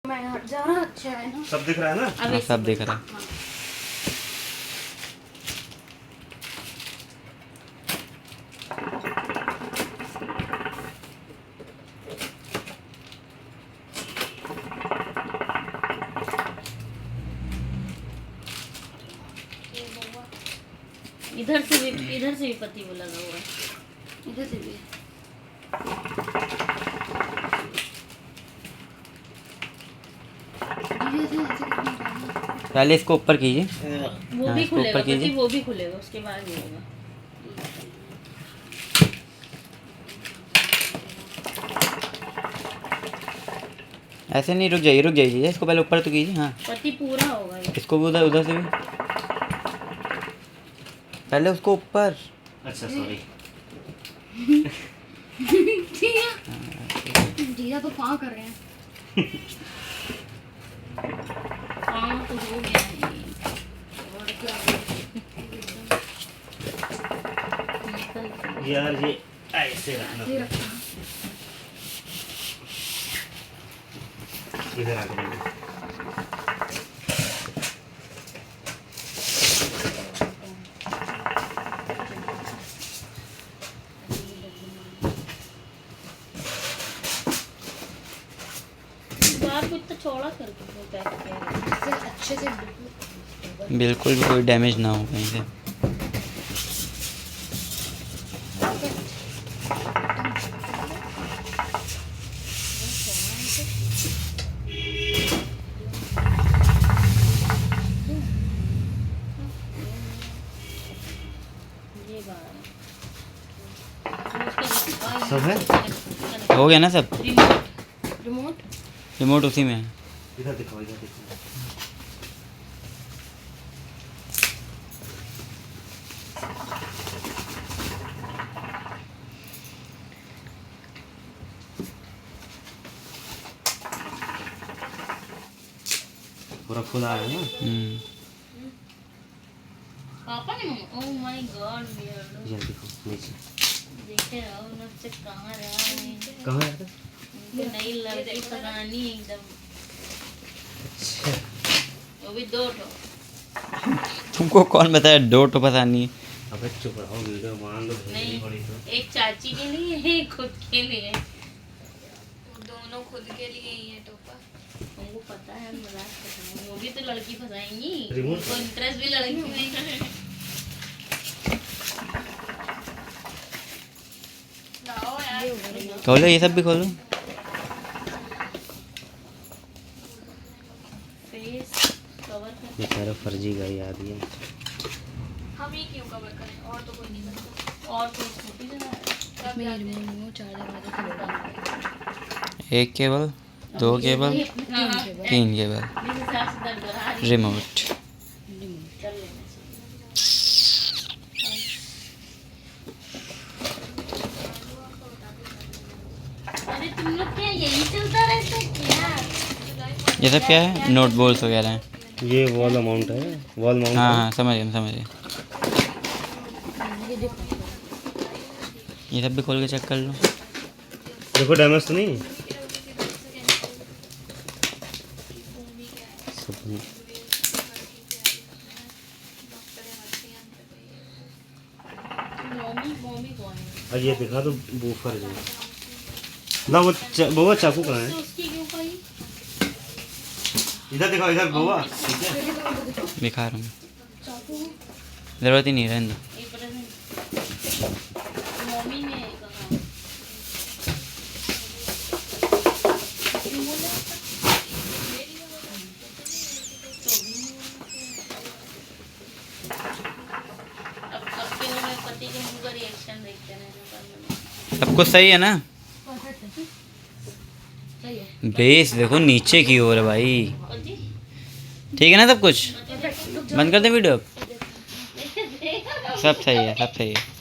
मैं हट जा रहा। अच्छा है ना, सब दिख रहा है ना? हाँ, सब दिख रहा है। इधर से भी पति वो लगा हुआ है, इधर से भी पहले इसको ऊपर कीजिए। वो हाँ, भी इसको खुलेगा ऊपर कीजिए। पति, वो भी खुलेगा, उसके बाद ये होगा। ऐसे नहीं, रुक जाइए रुक जाइए, इसको पहले ऊपर तो कीजिए। हाँ, पति पूरा होगा ये। इसको भी उधर उधर से भी, पहले उसको ऊपर। अच्छा सॉरी। जीजा तो पाँव कर रहे हैं। हाँ तो हो गया है ये। और क्या यार ये ऐसे रखना, ये रखना। इधर आ जाएगा। बाहर को इतना चौड़ा करके पैक किया है। इससे अच्छे से बिल्कुल भी कोई डैमेज ना हो कहीं से। ये बाहर है। सब है? हो गया ना सब? रिमोट रिमोट उसी में है। इधर दिखाओ, इधर दिखाओ। पूरा खुला है ना? पापा ने ओह माय गॉड बियर्ड ये दिखाओ नीचे। देखे रहो ना से कहां रहा है। कहाँ है? उनको नई लड़की पकानी एकदम। अच्छा वो भी 2 ठो। तुमको कौन बताया 2 तो पता नहीं। अबे चुप रहो, वीडियो मान लो, भेजनी नहीं, पड़ी तो। एक चाची के लिए एक खुद के लिए। दोनों खुद के लिए ही है टोपा। हमको पता है, हम मजाक कर रहे हैं। वो भी तो लड़की फंसाएंगी, रिमोट उनको इंटरेस्ट भी लड़की में है। लाओ यार। खोलो, ये सब भी खोलो। फेस कवर कर। बेचारा फर्जी गाड़ी आ रही है। हम ही क्यों कवर करें, और तो कोई नहीं करता। और कोई छोटी जगह है? मेरे रिमोट चार्जर वाले खरीदा। एक केबल, 2 केबल, 3 केबल, जिस हिसाब से दर्द हो रहा है। रिमोट। कर लेना चाहिए। अरे तुम लोग क्या यही चलता रहता है क्या? ये सब क्या है? नोट बोल्स वगैरह हैं। ये वॉल अमाउंट है, वॉल माउंट हाँ है। हाँ, समझ गए समझ गए। ये सब भी खोल के चेक कर लो। देखो डैमेज तो नहीं। सब मम्मी कौन है? और ये दिखा दो बूफर जो ना, वो बउआ चाकू कहाँ है? तो उसकी क्यों पाई? इधर दिखाओ, इधर बउआ। ठीक है, दिखा रहा हूँ, ज़रूरत ही नहीं रहने दो। एक प्रेजेंट मम्मी ने कहा। अब के वो मेरे पति के मुंह का रिएक्शन देखते हैं। सब कुछ सही है ना? सही है। बेस देखो नीचे की ओर है भाई। पति ठीक है ना सब कुछ? बंद कर दे वीडियो अब। देखा सब सही है, सब सही है।